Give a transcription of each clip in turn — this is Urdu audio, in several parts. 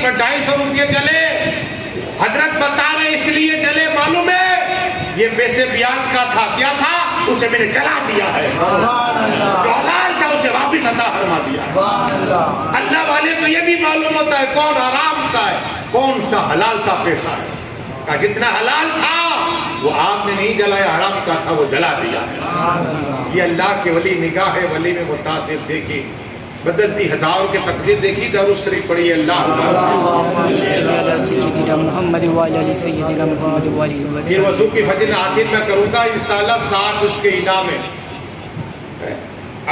250 روپے جلے. حضرت بتا رہے اس لیے جلے معلوم ہے یہ پیسے بیاج کا تھا. کیا تھا؟ اسے میں نے جلا دیا ہے. جو حلال تھا اسے واپس عطا فرما دیا. اللہ والے کو یہ بھی معلوم ہوتا ہے کون حرام کا ہے کون سا حلال سا پیسہ ہے. کہ جتنا حلال تھا وہ آپ نے نہیں جلایا, حرام کا تھا وہ جلا دیا. یہ اللہ کے ولی نگاہ ہے. ولی میں متاثر دیکھی بدلتی ہزاروں کے تقدیر دیکھی. درود شریف پڑھیے. اللہ پھر وضو کی فضیلت آخر میں کروں گا انشاءاللہ. 7 اس کے انعام ہے.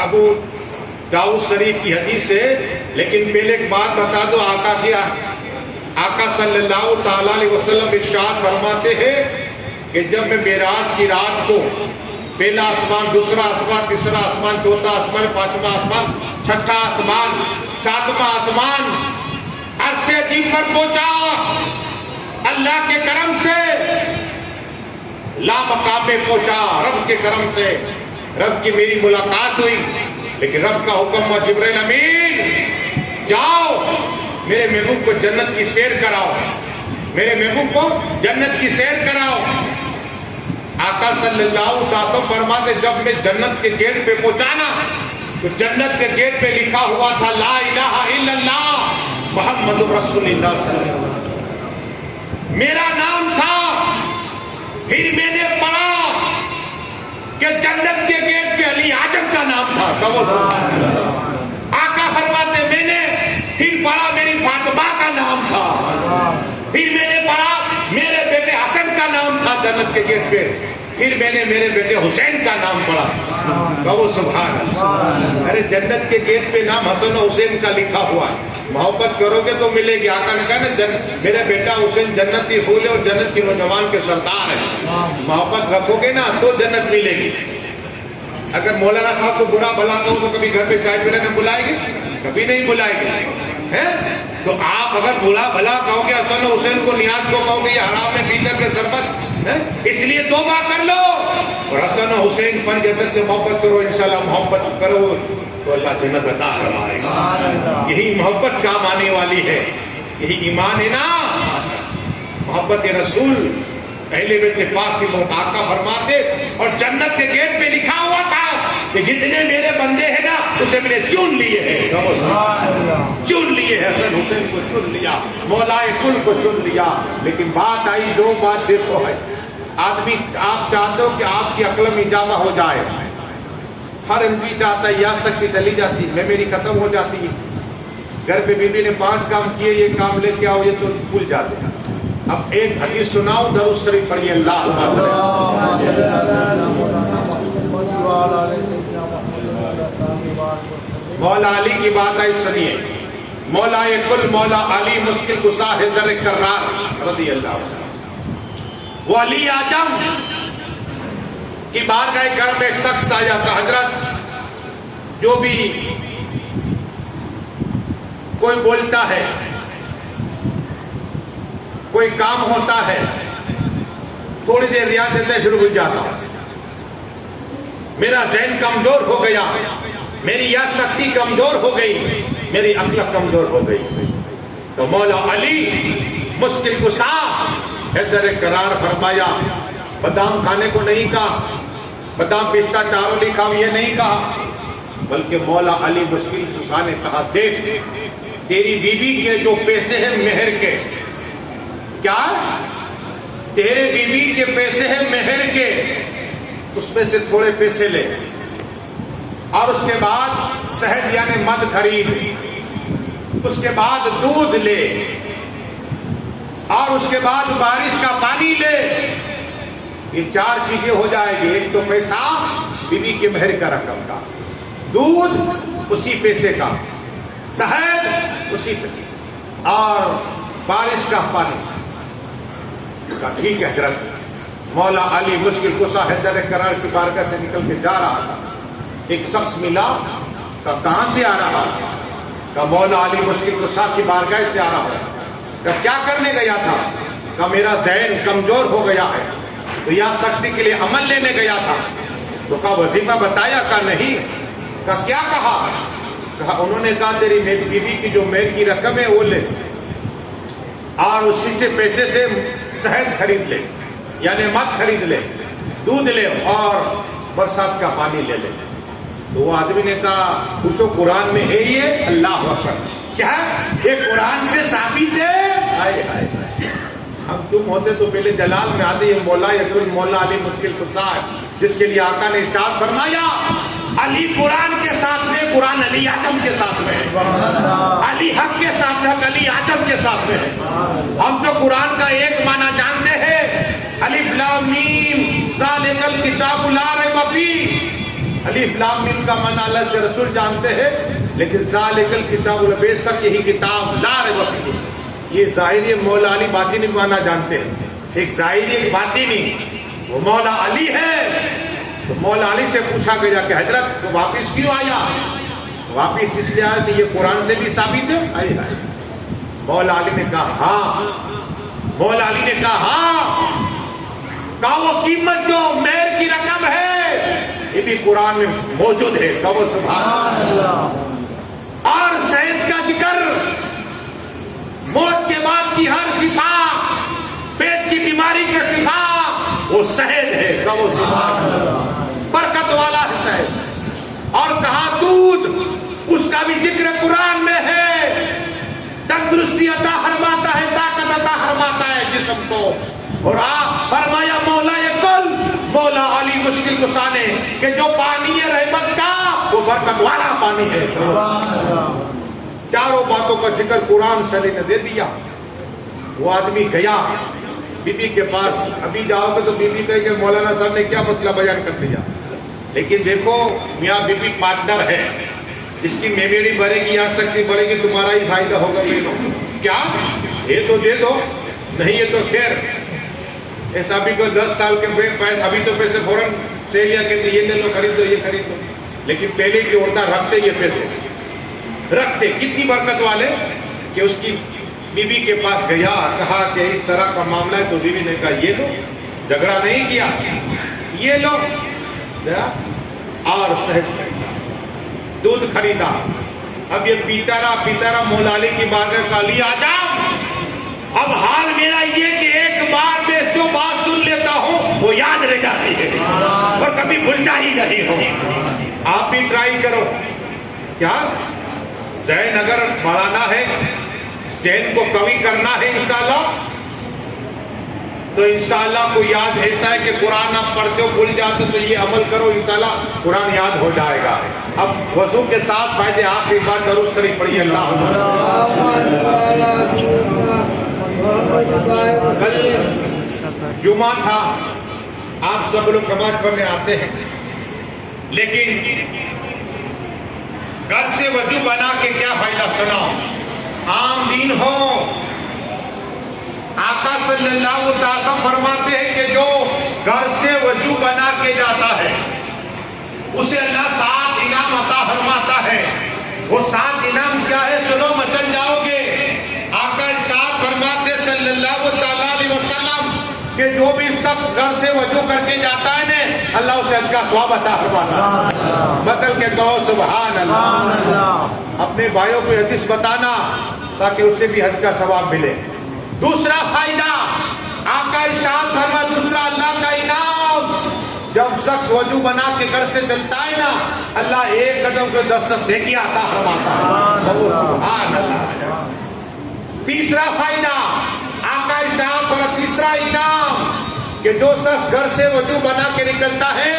ابو داؤد شریف کی حدیث ہے. لیکن پہلے ایک بات بتا دو. آقا صلی اللہ تعالی علیہ وسلم ارشاد فرماتے ہیں کہ جب میں معراج کی رات کو پہلا آسمان, دوسرا آسمان, تیسرا آسمان, چوتھا آسمان, پانچواں آسمان, چھٹا آسمان, ساتواں آسمان عرش عظیم پر پہنچا, اللہ کے کرم سے لا مقام میں پہنچا. رب کے کرم سے رب کی میری ملاقات ہوئی. لیکن رب کا حکم ہوا جبرائیل امین جاؤ میرے محبوب کو جنت کی سیر کراؤ. میرے محبوب کو جنت کی سیر کراؤ. آقا صلی اللہ علیہ وسلم فرماتے جب میں جنت کے گیٹ پہ پہنچانا تو جنت کے گیٹ پہ لکھا ہوا تھا لا الہ الا اللہ محمد رسول اللہ صلی اللہ علیہ وسلم. میرا نام تھا. پھر میں نے پڑھا کہ جنت کے گیٹ پہ علی اعظم کا نام تھا. آقا فرماتے میں نے پھر پڑھا میری فاطمہ کا نام تھا. پھر میں نے پڑھا میرے بیٹے حسن کا نام تھا جنت کے گیٹ پہ. پھر میں نے میرے بیٹے حسین کا نام پڑھا. کہو سبحان اللہ. ارے جنت کے گیٹ پہ نام حسن و حسین کا لکھا ہوا ہے. محبت کرو گے تو ملے گی. آقا نے کہا نا میرا بیٹا حسین جنت کی پھول ہے اور جنت کی نوجوان کے سردار ہے. محبت رکھو گے نا تو جنت ملے گی. اگر مولانا صاحب کو برا بھلا کہو تو کبھی گھر پہ چائے پینے میں بلائے گے؟ کبھی نہیں بلائے گے. تو آپ اگر برا بھلا کہو گے حسن و حسین کو نیاز کو کہو گے یہ حرام میں پیتر کے شربت, اس لیے توبہ کر لو اور حسن و حسین پر جنت سے محبت کرو. انشاءاللہ محبت کرو تو اللہ جنت عطا فرمائے گا. یہی محبت کام آنے والی ہے. یہی ایمان ہے نا. محبت رسول اہل بیت پاک کی آقا فرماتے اور جنت کے گیٹ پہ لکھا ہوا تھا کہ جتنے میرے بندے ہیں نا اسے میں نے چن لیے ہیں. چن لیے ہیں. حسن حسین کو چن لیا, مولا کل کو چن لیا. لیکن بات آئی دو بات دیکھو ہے. آدمی آپ چاہتے ہو کہ آپ کی عقل میں اضافہ ہو جائے. ہر انبی چاہتا ہے یا سک کی چلی جاتی میں میری ختم ہو جاتی ہے. گھر پہ بیوی نے 5 کام کیے یہ کام لے کے آؤ یہ تو بھول جاتے ہیں. اب ایک حدیث سناؤ. درود شریف پڑھیے. اللہ مولا علی کی بات آئی سنیے. مولا کل مولا علی مشکل کشا حیدر کرار رضی اللہ عنہ. وہ علی اعظم کی بارگاہ گھر میں ایک شخص آیا تھا. حضرت جو بھی کوئی بولتا ہے کوئی کام ہوتا ہے تھوڑی دیر یاد دیتے ہیں پھر بھول جاتا. میرا ذہن کمزور ہو گیا, میری یاد شکتی کمزور ہو گئی, میری عقل کمزور ہو گئی. تو مولا علی مشکل کشا حیدر قرار فرمایا. بادام کھانے کو نہیں کہا, بادام پستہ چاروں لکھا یہ نہیں کہا, بلکہ مولا علی مشکل کشا نے کہا دیکھ تیری بیوی کے جو پیسے ہیں مہر کے, کیا تیرے بیوی کے پیسے ہیں مہر کے, اس میں سے تھوڑے پیسے لے اور اس کے بعد شہد یعنی مد خرید, اس کے بعد دودھ لے اور اس کے بعد بارش کا پانی لے. یہ 4 چیزیں ہو جائے گی. ایک تو پیسہ بیوی کے مہر کا رقم کا, دودھ اسی پیسے کا, شہد اسی پیسے اور بارش کا پانی. ٹھیک ہے حضرت. مولا علی مشکل کشا حیدر قرار کی بارگاہ سے نکل کے جا رہا تھا. ایک شخص ملا. کہاں سے آ رہا؟ کہ مولا علی مشکل کشا کی بارگاہ سے آ رہا ہے. کہ کیا کرنے گیا تھا؟ کہ میرا ذہن کمزور ہو گیا ہے تو یا سختی کے لیے عمل لینے گیا تھا. تو کہا وظیفہ بتایا؟ کہ نہیں. کہ کیا کہا؟ کہا انہوں نے کہا تیری بیوی کی جو مہر کی رقم ہے وہ لے. اور اسی سے پیسے سے شہد خرید لے، یعنی مد خرید لے، دودھ لے اور برسات کا پانی لے لے. تو وہ آدمی نے کہا پوچھو قرآن میں ہے یہ؟ اللہ اکبر، کیا یہ قرآن سے ثابت ہے؟ ہائے ہائے ہائے، ہم تم ہوتے تو پہلے جلال میں آتے. یہ مولا یقین مولا علی مشکل کشا ہے، جس کے لیے آقا نے ارشاد فرمایا علی قرآن کے ساتھ میں، قرآن علی اعظم کے ساتھ میں ہے، علی حق کے ساتھ میں، علی اعظم کے ساتھ میں ہے. ہم تو قرآن کا ایک معنی جانتے ہیں، الف لام میم ذالک الکتاب لا ریب فیہ. الف لام میم کا معنی اللہ سے رسول جانتے ہیں، لیکن ذالک الکتاب، بے شک یہی کتاب، لا ریب فیہ، یہ ظاہری مولا علی باطنی معنی جانتے ہیں. ایک ظاہری ایک باطنی، وہ مولا علی ہے. تو مولا علی سے پوچھا گیا کہ حضرت تو واپس کیوں آیا؟ واپس اس لیے آیا کہ یہ قرآن سے بھی ثابت ہے. آئے آئے. مولا علی نے کہا ہاں، مولا علی نے کہا ہاں، کہا وہ قیمت جو مہر کی رقم ہے یہ بھی قرآن میں موجود ہے. کہو سبحان اللہ. اور شہد کا ذکر، موت کے بعد کی ہر شفا، پیٹ کی بیماری کے شفا وہ شہد ہے. کہو سبحان اللہ. برکت والا ہے شہد. اور کہا دودھ، اس کا بھی ذکر قرآن میں ہے، تندرستی عطا فرماتا ہے، طاقت عطا فرماتا ہے جسم کو. اور آپ فرمایا مولا کل، مولا علی مشکل کشا نے کہ جو پانی ہے رحمت کا وہ برکت والا پانی ہے. چاروں باتوں کا ذکر قرآن سے نے دے دیا. وہ آدمی گیا بی بی کے پاس. ابھی جاؤ گے تو بی بی کہے کہ مولانا صاحب نے کیا مسئلہ بیان کر دیا. لیکن دیکھو میاں بی بی پارٹنر ہے، اس کی میمیری بڑھے گی یا شکتی بڑھے گی، تمہارا ہی فائدہ ہوگا. یہ لو کیا یہ تو دے دو، نہیں یہ تو خیر. ایسا بھی کوئی 10 سال کے پیسے، ابھی تو پیسے فوراً سے لیا کہ یہ لے لو، خرید دو، یہ خرید دو. لیکن پہلے کی عورتیں رکھتے یہ پیسے رکھتے. کتنی برکت والے کہ اس کی بی بی کے پاس گیا، کہا کہ اس طرح کا معاملہ ہے. تو بی بی نے کہا یہ لو، جھگڑا نہیں کیا، یہ لو. اور شہد خریدا، دودھ خریدا. اب یہ پیتا رہا مولا علی کی بات کا لی آ جا. اب حال میرا یہ کہ ایک بار میں جو بات سن لیتا ہوں وہ یاد رہ جاتی ہے اور کبھی بھولتا ہی نہیں ہوں. آپ بھی ٹرائی کرو. کیا ذہن اگر بڑھانا ہے، ذہن کو قوی کرنا ہے انشاءاللہ، تو انشاءاللہ کو یاد ایسا ہے کہ قرآن آپ پڑھتے ہو بھول جاتے تو یہ عمل کرو، انشاءاللہ قرآن یاد ہو جائے گا. اب وضو کے ساتھ فائدے آخری بات درود شریف پڑھیے. کل جمعہ تھا، آپ سب لوگ نماز پڑھنے آتے ہیں، لیکن گھر سے وضو بنا کے کیا فائدہ سناؤ. عام دین ہو، آقا صلی اللہ علیہ وسلم فرماتے ہیں کہ جو گھر سے وضو بنا کے جاتا ہے اسے اللہ 7 انعام عطا فرماتا ہے. وہ 7 انعام کیا ہے سنو، مچل جاؤ گے. آقا ارشاد فرماتے صلی اللہ علیہ وسلم کہ جو بھی شخص گھر سے وضو کر کے جاتا ہے نا، اللہ اسے حج کا ثواب عطا فرماتا ہے. بدل کے کہو سبحان اللہ. اپنے بھائیوں کو حدیث بتانا تاکہ اسے بھی حج کا ثواب ملے. دوسرا فائدہ آقا ارشاد فرما، دوسرا اللہ کا انعام، جب شخص وضو بنا کے گھر سے چلتا ہے نا، اللہ ایک قدم کو 10 نیکی عطا فرماتا ہے. سبحان اللہ. تیسرا فائدہ آقا ارشاد فرما، تیسرا انعام کہ جو شخص گھر سے وضو بنا کے نکلتا ہے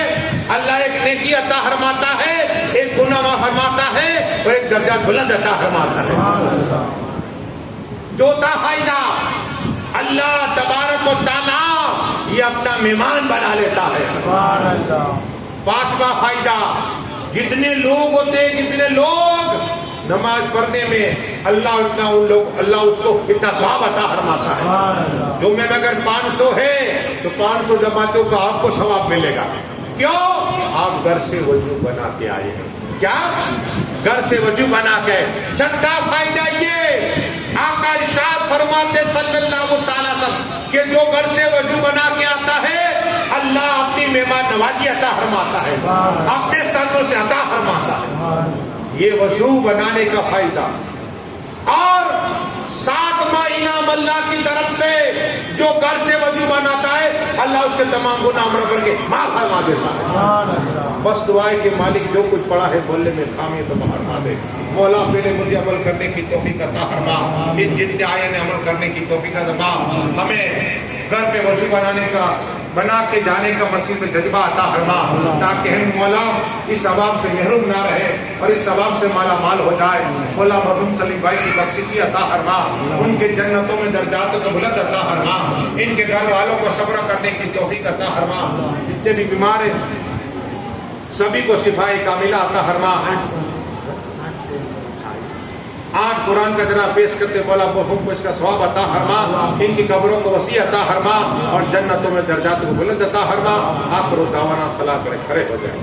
اللہ ایک نیکی عطا فرماتا ہے، ایک گناہ معاف فرماتا ہے اور ایک درجہ بلند عطا فرماتا ہے. چوتھا فائدہ اللہ تبارک و تعالی یہ اپنا مہمان بنا لیتا ہے. پانچواں فائدہ جتنے لوگ ہوتے ہیں، جتنے لوگ نماز پڑھنے میں اللہ اس کو اتنا ثواب عطا فرماتا ہے. جو میں اگر 500 ہے تو 500 جماعتوں کا آپ کو ثواب ملے گا. کیوں؟ آپ گھر سے وضو بنا کے آئے ہیں. کیا گھر سے وضو بنا کے. چھٹا فائدہ یہ آقا ارشاد فرماتے صلی اللہ تعالی وسلم کہ جو گھر سے وضو بنا کے آتا ہے اللہ اپنی مہمان نوازی عطا فرماتا ہے، اپنے ساتھوں سے عطا فرماتا ہے. یہ وضو بنانے کا فائدہ. اور 7واں انعام تمام اللہ کی طرف سے جو گھر سے وضو بناتا ہے اللہ اس کے تمام گناہ معاف کر کے معاف فرما دیتا ہے. بس دعائیں کہ مالک جو کچھ پڑا ہے بولنے میں خامی تو فرما دے. مولا پہلے مجھے عمل کرنے کی توفیق عطا فرما. ان جتنے آئے نے عمل کرنے کی توفیق عطا فرما. ہمیں گھر پہ وضو بنا کے جانے کا مسیح میں جذبہ عطا فرما تاکہ ہم مولا اس ثواب سے محروم نہ رہے اور اس ثواب سے مالا مال ہو جائے. مولا مرحوم سلیم بھائی کی بخششی عطا فرما. ان کے جنتوں میں درجات کو بلند عطا فرما. ان کے گھر والوں کو صبر کرنے کی توفیق عطا فرما. جتنے بھی بیمار ہیں سبھی کو شفائے کاملہ عطا فرما. آج قرآن کا جناب پیش کرتے مولا مرحوم کو اس کا ثواب عطا فرما. ان کی قبروں کو وسیع عطا فرما اور جنتوں میں درجات کو بلند عطا فرما. آخر دعوانا صلاح کرے کھڑے ہو جائیں.